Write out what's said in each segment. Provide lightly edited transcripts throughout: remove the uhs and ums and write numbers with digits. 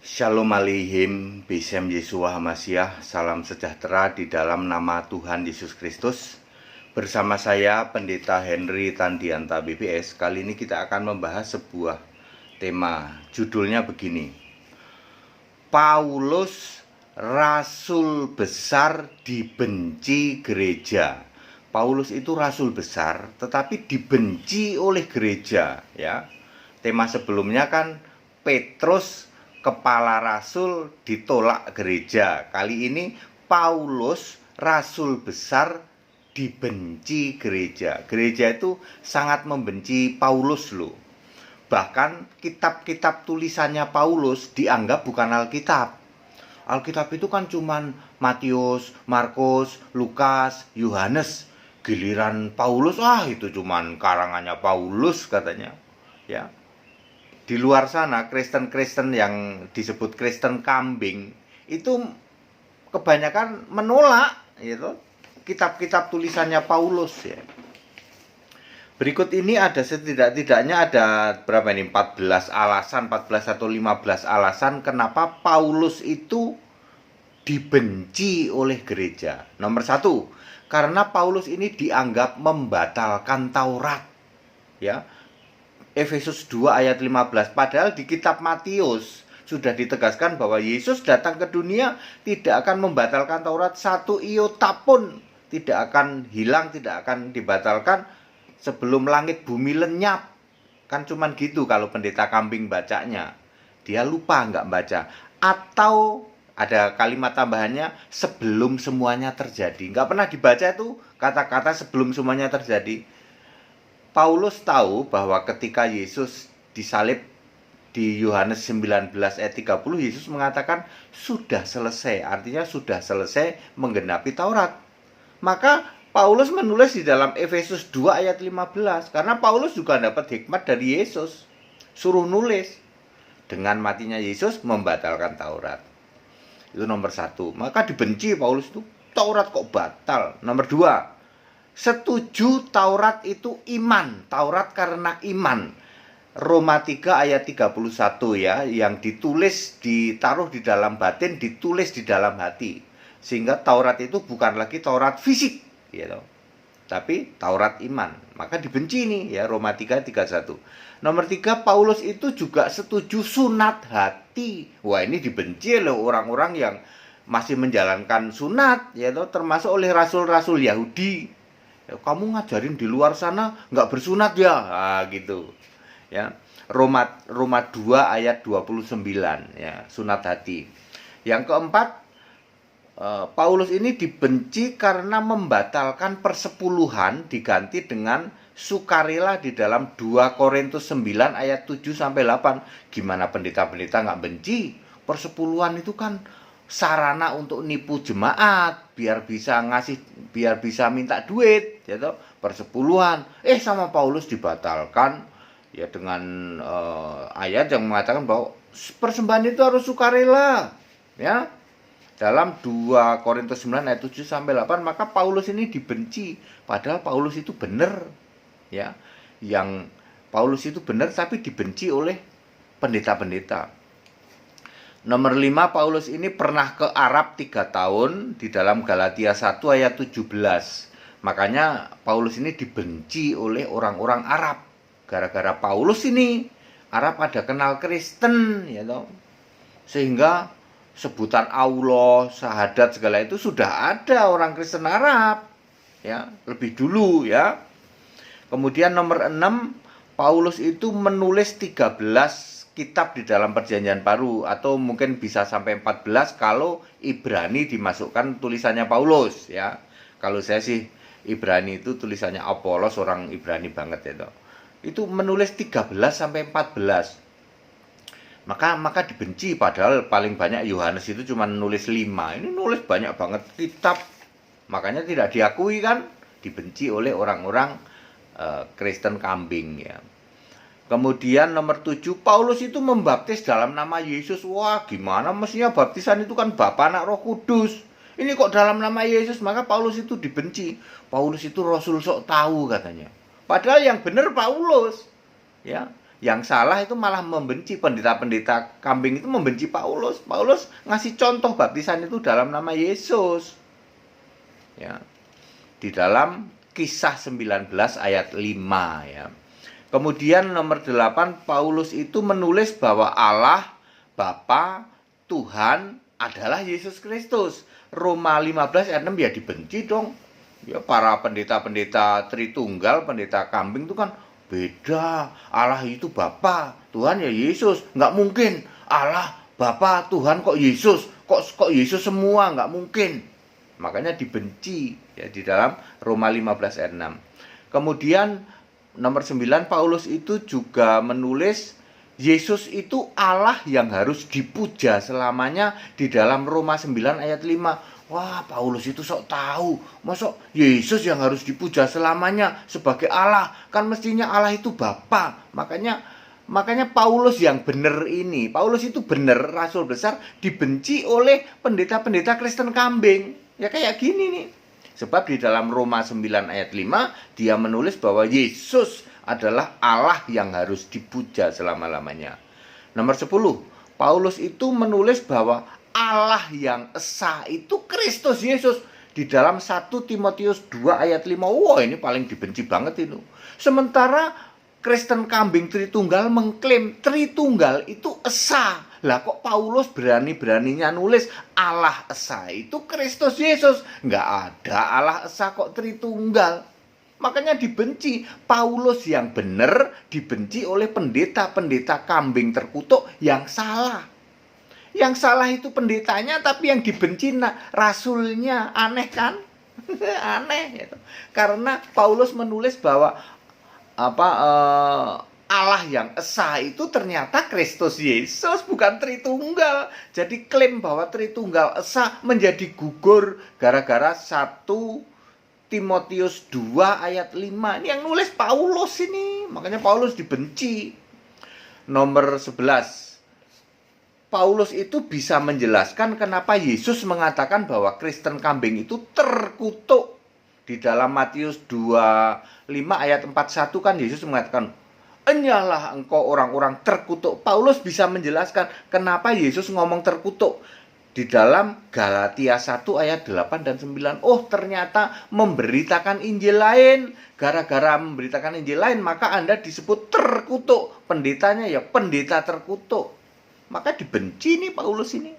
Shalom Aleichem, Besem Yeshua Hamasyah, salam sejahtera di dalam nama Tuhan Yesus Kristus. Bersama saya Pendeta Henry Tandianta BBS. Kali ini kita akan membahas sebuah tema. Judulnya begini: Paulus Rasul Besar dibenci gereja. Paulus itu rasul besar tetapi dibenci oleh gereja, ya. Tema sebelumnya kan Petrus kepala rasul ditolak gereja. Kali ini Paulus rasul besar dibenci gereja. Gereja itu sangat membenci Paulus loh. Bahkan kitab-kitab tulisannya Paulus dianggap bukan Alkitab. Alkitab itu kan cuman Matius, Markus, Lukas, Yohanes. Giliran Paulus, itu cuman karangannya Paulus katanya, ya. Di luar sana Kristen-Kristen yang disebut Kristen kambing itu kebanyakan menolak gitu kitab-kitab tulisannya Paulus, ya. Berikut ini ada setidak-tidaknya ada berapa ini? 14 atau 15 alasan kenapa Paulus itu dibenci oleh gereja. Nomor 1, karena Paulus ini dianggap membatalkan Taurat, ya. Efesus 2 ayat 15. Padahal di kitab Matius sudah ditegaskan bahwa Yesus datang ke dunia tidak akan membatalkan Taurat, satu iota pun tidak akan hilang, tidak akan dibatalkan sebelum langit bumi lenyap. Kan cuman gitu kalau pendeta kambing bacanya. Dia lupa nggak baca. Atau ada kalimat tambahannya sebelum semuanya terjadi. Nggak pernah dibaca itu kata-kata sebelum semuanya terjadi. Paulus tahu bahwa ketika Yesus disalib di Yohanes 19 ayat 30, Yesus mengatakan sudah selesai, artinya sudah selesai menggenapi Taurat. Maka Paulus menulis di dalam Efesus 2 ayat 15, karena Paulus juga dapat hikmat dari Yesus. Suruh nulis, dengan matinya Yesus membatalkan Taurat. Itu nomor 1. Maka dibenci Paulus itu, Taurat kok batal. Nomor 2, setuju Taurat itu iman. Taurat karena iman. Roma 3 ayat 31, ya, yang ditulis, ditaruh di dalam batin, ditulis di dalam hati. Sehingga Taurat itu bukan lagi Taurat fisik, gitu, tapi Taurat iman. Maka dibenci nih, ya, Roma 3 31. Nomor 3, Paulus itu juga setuju sunat hati. Wah, ini dibenci oleh orang-orang yang masih menjalankan sunat, ya, termasuk oleh rasul-rasul Yahudi. Kamu ngajarin di luar sana nggak bersunat ya, gitu, ya. Roma 2 ayat 29, ya, sunat hati. Yang keempat, Paulus ini dibenci karena membatalkan persepuluhan diganti dengan sukarela di dalam 2 Korintus 9 ayat 7 sampai 8. Gimana pendeta-pendeta nggak benci? Persepuluhan itu kan sarana untuk nipu jemaat, biar bisa minta duit, ya toh, persepuluhan. Sama Paulus dibatalkan, ya, dengan ayat yang mengatakan bahwa persembahan itu harus sukarela, ya. Dalam 2 Korintus 9 ayat 7 sampai 8, maka Paulus ini dibenci. Padahal Paulus itu benar, ya. Yang Paulus itu benar tapi dibenci oleh pendeta-pendeta. Nomor 5, Paulus ini pernah ke Arab 3 tahun di dalam Galatia 1 ayat 17. Makanya Paulus ini dibenci oleh orang-orang Arab. Gara-gara Paulus ini Arab ada kenal Kristen, ya toh. Sehingga sebutan Allah, syahadat segala itu sudah ada orang Kristen Arab, ya, lebih dulu, ya. Kemudian nomor 6, Paulus itu menulis 13 kitab di dalam Perjanjian Baru, atau mungkin bisa sampai 14 kalau Ibrani dimasukkan tulisannya Paulus, ya. Kalau saya sih Ibrani itu tulisannya Apolos, orang Ibrani banget, ya. Itu menulis 13 sampai 14. Maka dibenci, padahal paling banyak Yohanes itu cuma nulis 5. Ini nulis banyak banget kitab. Makanya tidak diakui, kan, dibenci oleh orang-orang Kristen kambing, ya. Kemudian nomor 7, Paulus itu membaptis dalam nama Yesus. Wah, gimana, mestinya baptisan itu kan Bapa, Anak, Roh Kudus. Ini kok dalam nama Yesus? Maka Paulus itu dibenci. Paulus itu rasul sok tahu katanya. Padahal yang benar Paulus, ya. Yang salah itu malah membenci, pendeta-pendeta kambing itu membenci Paulus. Paulus ngasih contoh baptisan itu dalam nama Yesus. Ya. Di dalam Kisah 19 ayat 5 ya. Kemudian nomor 8, Paulus itu menulis bahwa Allah Bapa Tuhan adalah Yesus Kristus. Roma 15 ayat 6 ya dibenci dong. Ya, para pendeta-pendeta Tritunggal, pendeta kambing itu kan beda. Allah itu Bapa, Tuhan ya Yesus. Nggak mungkin Allah, Bapa, Tuhan kok Yesus. Kok Yesus semua, nggak mungkin. Makanya dibenci ya di dalam Roma 15 ayat 6. Kemudian nomor 9, Paulus itu juga menulis Yesus itu Allah yang harus dipuja selamanya di dalam Roma 9 ayat 5. Wah, Paulus itu sok tahu. Masa Yesus yang harus dipuja selamanya sebagai Allah? Kan mestinya Allah itu Bapa. Makanya Paulus yang benar ini, Paulus itu benar rasul besar, dibenci oleh pendeta-pendeta Kristen kambing. Ya kayak gini nih. Sebab di dalam Roma 9 ayat 5, dia menulis bahwa Yesus adalah Allah yang harus dipuja selama-lamanya. Nomor 10, Paulus itu menulis bahwa Allah yang esa itu Kristus Yesus. Di dalam 1 Timotius 2 ayat 5. Wah, ini paling dibenci banget itu. Sementara Kristen kambing Tritunggal mengklaim Tritunggal itu esa. Lah kok Paulus berani-beraninya nulis Allah esa itu Kristus Yesus. Nggak ada Allah esa kok Tritunggal. Makanya dibenci. Paulus yang benar dibenci oleh pendeta-pendeta kambing terkutuk yang salah. Yang salah itu pendetanya, tapi yang dibenci rasulnya. Aneh kan? Aneh gitu. Karena Paulus menulis bahwa Allah yang esa itu ternyata Kristus Yesus, bukan Tritunggal. Jadi klaim bahwa Tritunggal esa menjadi gugur gara-gara 1 Timotius 2 ayat 5. Ini yang nulis Paulus ini. Makanya Paulus dibenci. Nomor 11, Paulus itu bisa menjelaskan kenapa Yesus mengatakan bahwa Kristen kambing itu terkutuk. Di dalam Matius 25 ayat 41 kan Yesus mengatakan, "Enyalah engkau orang-orang terkutuk." Paulus bisa menjelaskan kenapa Yesus ngomong terkutuk. Di dalam Galatia 1 ayat 8 dan 9. Oh, ternyata memberitakan Injil lain. Gara-gara memberitakan Injil lain, maka Anda disebut terkutuk. Pendetanya ya pendeta terkutuk. Maka dibenci nih Paulus ini.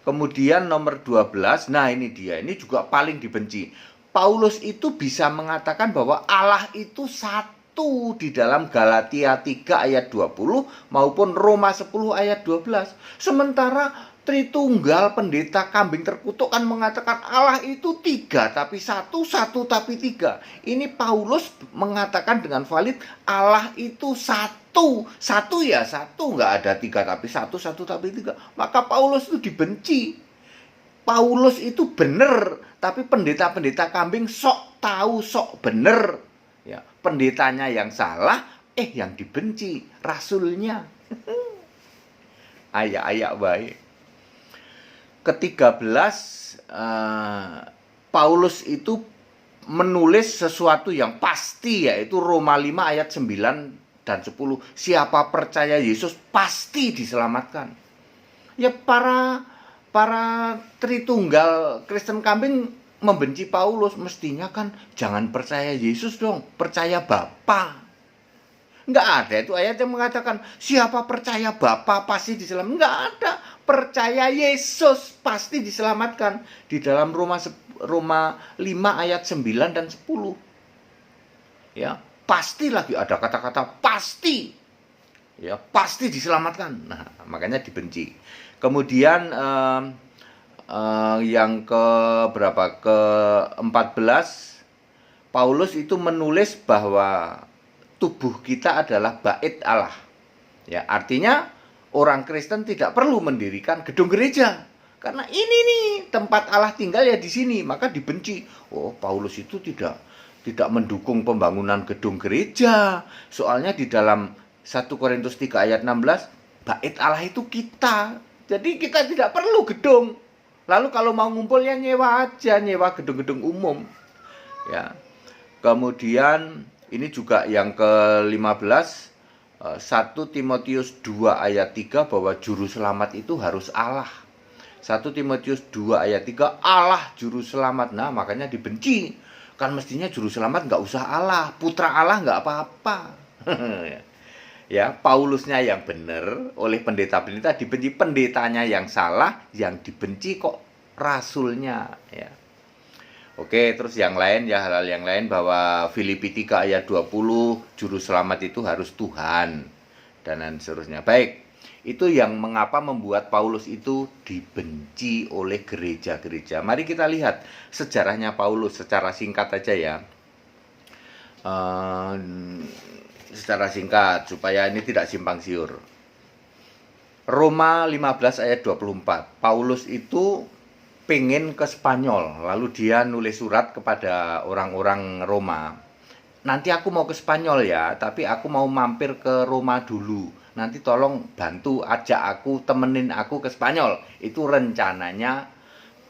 Kemudian nomor 12, nah ini dia, ini juga paling dibenci. Paulus itu bisa mengatakan bahwa Allah itu satu di dalam Galatia 3 ayat 20 maupun Roma 10 ayat 12. Sementara Tritunggal pendeta kambing terkutuk kan mengatakan Allah itu 3 tapi satu, satu tapi 3. Ini Paulus mengatakan dengan valid Allah itu satu. Satu ya satu, nggak ada 3 tapi satu, satu tapi 3. Maka Paulus itu dibenci. Paulus itu benar, tapi pendeta-pendeta kambing sok tahu, sok benar. Ya, pendetanya yang salah, yang dibenci rasulnya. Ayak-ayak baik. Ke-13, Paulus itu menulis sesuatu yang pasti, yaitu Roma 5 ayat 9 dan 10. Siapa percaya Yesus pasti diselamatkan. Ya para Tritunggal Kristen kambing membenci Paulus. Mestinya kan jangan percaya Yesus dong, percaya Bapa. Nggak ada itu ayat yang mengatakan siapa percaya Bapa pasti diselamatkan. Nggak ada. Percaya Yesus pasti diselamatkan. Di dalam Roma 5 ayat 9 dan 10. Ya, pasti lagi ada kata-kata pasti. Ya, pasti diselamatkan. Nah, makanya dibenci. Kemudian yang ke-14, Paulus itu menulis bahwa tubuh kita adalah bait Allah. Ya, artinya orang Kristen tidak perlu mendirikan gedung gereja. Karena ini nih tempat Allah tinggal ya di sini, maka dibenci. Oh, Paulus itu tidak mendukung pembangunan gedung gereja. Soalnya di dalam 1 Korintus 3 ayat 16, bait Allah itu kita. Jadi kita tidak perlu gedung. Lalu kalau mau ngumpulnya nyewa aja, nyewa gedung-gedung umum. Ya. Kemudian ini juga yang ke-15, 1 Timotius 2 ayat 3 bahwa juru selamat itu harus Allah. 1 Timotius 2 ayat 3, Allah juru selamat. Nah, makanya dibenci. Kan mestinya juru selamat nggak usah Allah, putra Allah nggak apa-apa. Ya, Paulusnya yang benar, oleh pendeta-pendeta dibenci, pendetanya yang salah, yang dibenci kok rasulnya, ya. Oke, terus yang lain ya, hal-hal yang lain bahwa Filipi 3 ayat 20 juru selamat itu harus Tuhan dan lain seterusnya. Baik, itu yang mengapa membuat Paulus itu dibenci oleh gereja-gereja. Mari kita lihat sejarahnya Paulus secara singkat aja ya. Secara singkat supaya ini tidak simpang siur. Roma 15 ayat 24. Paulus itu pengen ke Spanyol, lalu dia nulis surat kepada orang-orang Roma. Nanti aku mau ke Spanyol ya, tapi aku mau mampir ke Roma dulu. Nanti tolong bantu ajak aku, temenin aku ke Spanyol. Itu rencananya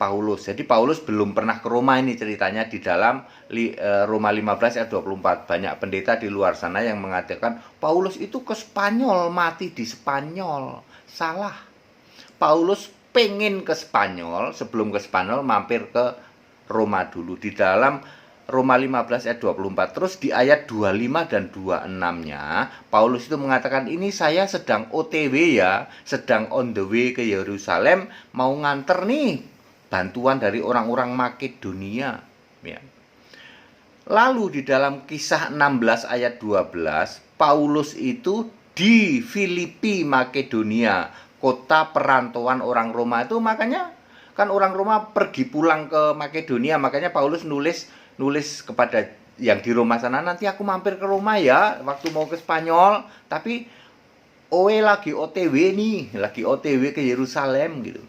Paulus. Jadi Paulus belum pernah ke Roma, ini ceritanya di dalam Roma 15 ayat 24. Banyak pendeta di luar sana yang mengatakan Paulus itu ke Spanyol, mati di Spanyol. Salah. Paulus pengen ke Spanyol, sebelum ke Spanyol mampir ke Roma dulu. Di dalam Roma 15 ayat 24. Terus di ayat 25 dan 26-nya Paulus itu mengatakan, ini saya sedang OTW ya, sedang on the way ke Yerusalem, mau nganter nih bantuan dari orang-orang Makedonia ya. Lalu di dalam Kisah 16 ayat 12, Paulus itu di Filipi, Makedonia, kota perantauan orang Roma itu. Makanya kan orang Roma pergi pulang ke Makedonia, makanya Paulus nulis kepada yang di Roma sana, nanti aku mampir ke Roma ya waktu mau ke Spanyol, tapi oe lagi OTW nih, lagi OTW ke Yerusalem gitu.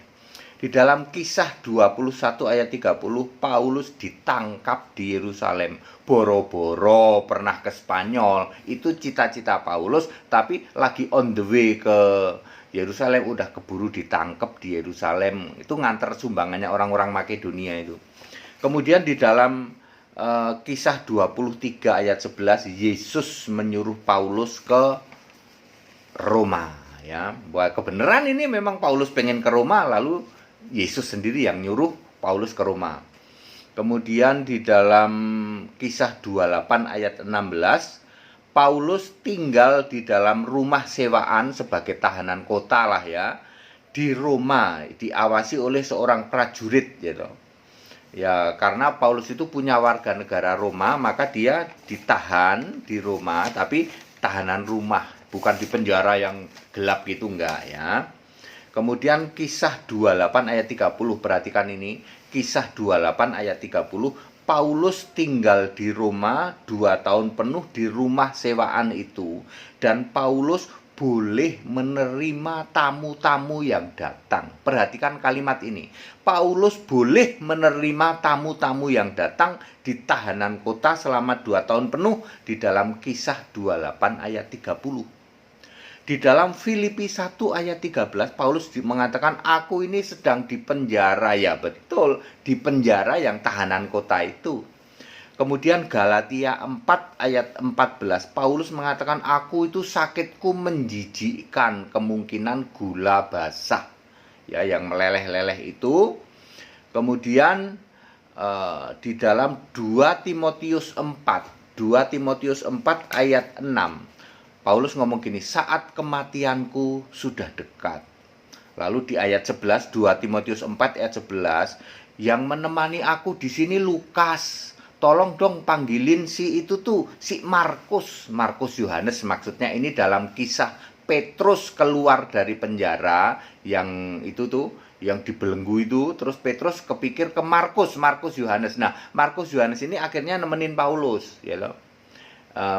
Di dalam Kisah 21 ayat 30, Paulus ditangkap di Yerusalem. Boro-boro pernah ke Spanyol, itu cita-cita Paulus, tapi lagi on the way ke Yerusalem, udah keburu ditangkap di Yerusalem. Itu nganter sumbangannya orang-orang Makedonia itu. Kemudian di dalam Kisah 23 ayat 11, Yesus menyuruh Paulus ke Roma ya. Bahwa kebenaran ini memang Paulus pengen ke Roma, lalu Yesus sendiri yang nyuruh Paulus ke Roma. Kemudian di dalam Kisah 28 ayat 16, Paulus tinggal di dalam rumah sewaan sebagai tahanan kota lah ya, di Roma, diawasi oleh seorang prajurit gitu. Ya, karena Paulus itu punya warga negara Roma, maka dia ditahan di Roma, tapi tahanan rumah, bukan di penjara yang gelap gitu, enggak ya. Kemudian Kisah 28 ayat 30, perhatikan ini, Kisah 28 ayat 30, Paulus tinggal di Roma 2 tahun penuh di rumah sewaan itu, dan Paulus boleh menerima tamu-tamu yang datang. Perhatikan kalimat ini. Paulus boleh menerima tamu-tamu yang datang di tahanan kota selama 2 tahun penuh di dalam Kisah 28 ayat 30. Di dalam Filipi 1 ayat 13, Paulus mengatakan, aku ini sedang di penjara. Ya betul, di penjara yang tahanan kota itu. Kemudian Galatia 4 ayat 14, Paulus mengatakan, aku itu sakitku menjijikkan, kemungkinan gula basah ya, yang meleleh-leleh itu. Kemudian di dalam 2 Timotius 4 ayat 6, Paulus ngomong gini, saat kematianku sudah dekat. Lalu di ayat 11, 2 Timotius 4 ayat 11, yang menemani aku di sini Lukas. Tolong dong panggilin si itu tuh, si Markus Yohanes maksudnya. Ini dalam kisah Petrus keluar dari penjara, yang itu tuh, yang dibelenggu itu. Terus Petrus kepikir ke Markus Yohanes. Nah, Markus Yohanes ini akhirnya nemenin Paulus, ya loh.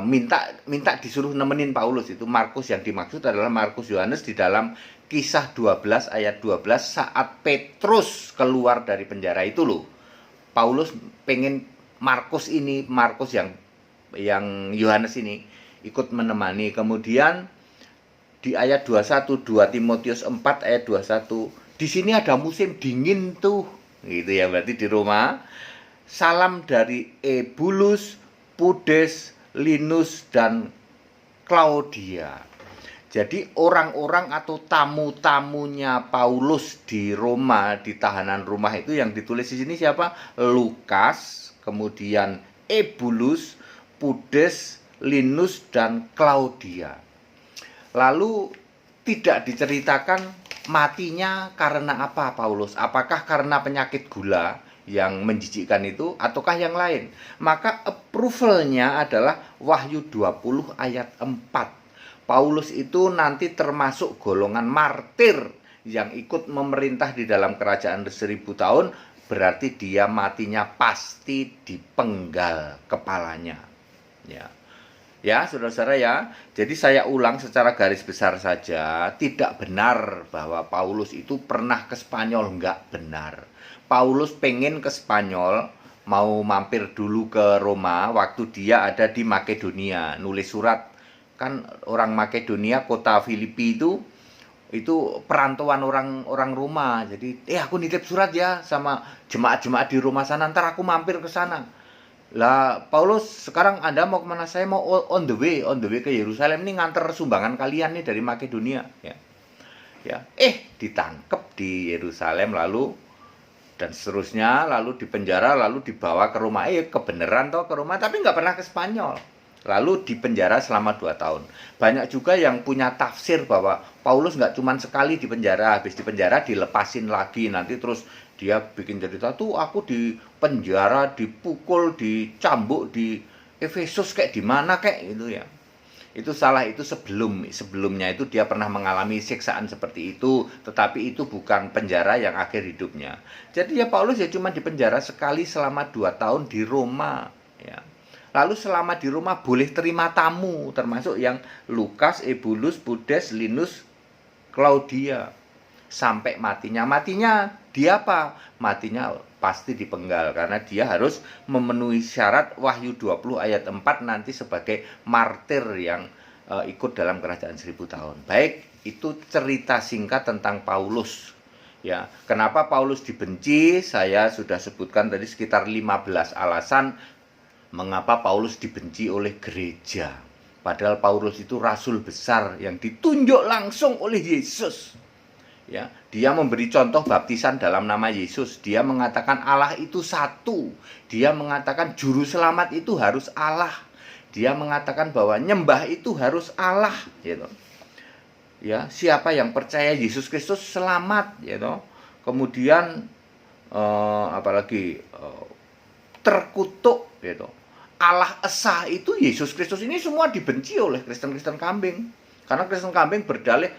Minta disuruh nemenin Paulus. Itu Markus yang dimaksud adalah Markus Yohanes di dalam Kisah 12 ayat 12, saat Petrus keluar dari penjara itu loh. Paulus pengen Markus yang Yohanes ini ikut menemani. Kemudian di ayat 21, 2 Timotius 4 ayat 21, di sini ada musim dingin tuh, gitu ya, berarti di Roma. Salam dari Ebulus, Pudes, Linus dan Claudia. Jadi orang-orang atau tamu-tamunya Paulus di Roma, di tahanan rumah itu yang ditulis di sini siapa? Lukas, kemudian Ebulus, Pudes, Linus, dan Claudia. Lalu tidak diceritakan matinya karena apa Paulus? Apakah karena penyakit gula yang menjijikkan itu ataukah yang lain? Maka approvalnya adalah Wahyu 20 ayat 4. Paulus itu nanti termasuk golongan martir yang ikut memerintah di dalam kerajaan 1000 tahun, berarti dia matinya pasti dipenggal kepalanya. Ya, saudara-saudara ya. Jadi saya ulang secara garis besar saja, tidak benar bahwa Paulus itu pernah ke Spanyol, enggak benar. Paulus pengen ke Spanyol, mau mampir dulu ke Roma waktu dia ada di Makedonia, nulis surat. Kan orang Makedonia, kota Filipi itu perantauan orang Roma. Jadi, aku nitip surat ya sama jemaat-jemaat di rumah sana, ntar aku mampir ke sana. Lah, Paulus, sekarang Anda mau kemana? Saya mau on the way ke Yerusalem nih, nganter sumbangan kalian nih dari Makedonia. Ditangkap di Yerusalem lalu dan seterusnya, lalu dipenjara, lalu dibawa ke Roma. Kebenaran toh ke Roma, tapi nggak pernah ke Spanyol. Lalu dipenjara selama 2 tahun. Banyak juga yang punya tafsir bahwa Paulus nggak cuma sekali dipenjara, habis dipenjara dilepasin lagi, nanti terus dia bikin cerita tuh aku di penjara, dipukul, dicambuk di Efesus kayak di mana kayak gitu ya. Itu salah, itu sebelumnya itu dia pernah mengalami siksaan seperti itu, tetapi itu bukan penjara yang akhir hidupnya. Jadi ya Paulus ya cuma dipenjara sekali selama 2 tahun di Roma ya. Lalu selama di rumah boleh terima tamu, termasuk yang Lukas, Ebulus, Pudes, Linus, Claudia. Sampai matinya. Matinya dia apa? Matinya pasti dipenggal, karena dia harus memenuhi syarat Wahyu 20 ayat 4 nanti sebagai martir yang ikut dalam kerajaan 1000 tahun. Baik, itu cerita singkat tentang Paulus. Ya, kenapa Paulus dibenci? Saya sudah sebutkan tadi sekitar 15 alasan mengapa Paulus dibenci oleh gereja. Padahal Paulus itu rasul besar yang ditunjuk langsung oleh Yesus. Ya, dia memberi contoh baptisan dalam nama Yesus. Dia mengatakan Allah itu satu. Dia mengatakan juru selamat itu harus Allah. Dia mengatakan bahwa nyembah itu harus Allah, gitu. Ya, siapa yang percaya Yesus Kristus selamat, gitu. Kemudian terkutuk, gitu. Allah Esa itu Yesus Kristus ini semua dibenci oleh Kristen-Kristen kambing. Karena Kristen kambing berdalih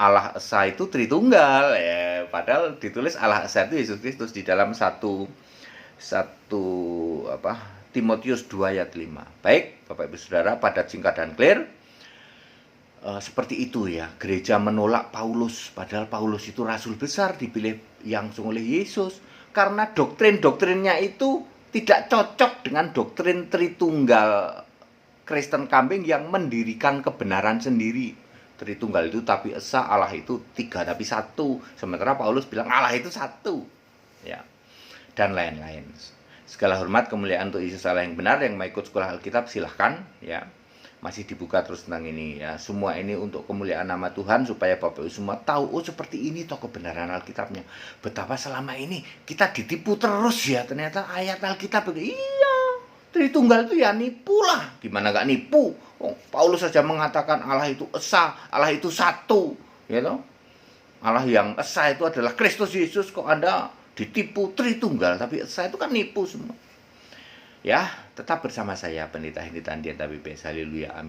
Allah Esa itu Tritunggal ya, padahal ditulis Allah Esa itu Yesus Kristus di dalam Timotius 2 ayat 5. Baik, Bapak Ibu Saudara, padat, singkat dan clear. Seperti itu ya, gereja menolak Paulus, padahal Paulus itu rasul besar dipilih langsung oleh Yesus, karena doktrin-doktrinnya itu tidak cocok dengan doktrin Tritunggal Kristen kambing yang mendirikan kebenaran sendiri. Tritunggal itu tapi esa, Allah itu 3 tapi 1. Sementara Paulus bilang Allah itu 1. Ya. Dan lain-lain. Segala hormat kemuliaan untuk Yesus Allah yang benar. Yang mau ikut sekolah Alkitab silahkan ya. Masih dibuka terus tentang ini ya. Semua ini untuk kemuliaan nama Tuhan, supaya Bapak Ibu semua tahu, oh seperti ini toh kebenaran Alkitabnya. Betapa selama ini kita ditipu terus ya, ternyata ayat Alkitab itu iya, Tritunggal itu ya nipu lah. Gimana gak nipu? Oh, Paulus saja mengatakan Allah itu esa, Allah itu 1, gitu. Allah yang esa itu adalah Kristus Yesus, kok Anda ditipu Tritunggal tapi esa, itu kan nipu semua. Ya, tetap bersama saya Pendeta Hendy Tandian Tabibes. Haleluya, amin.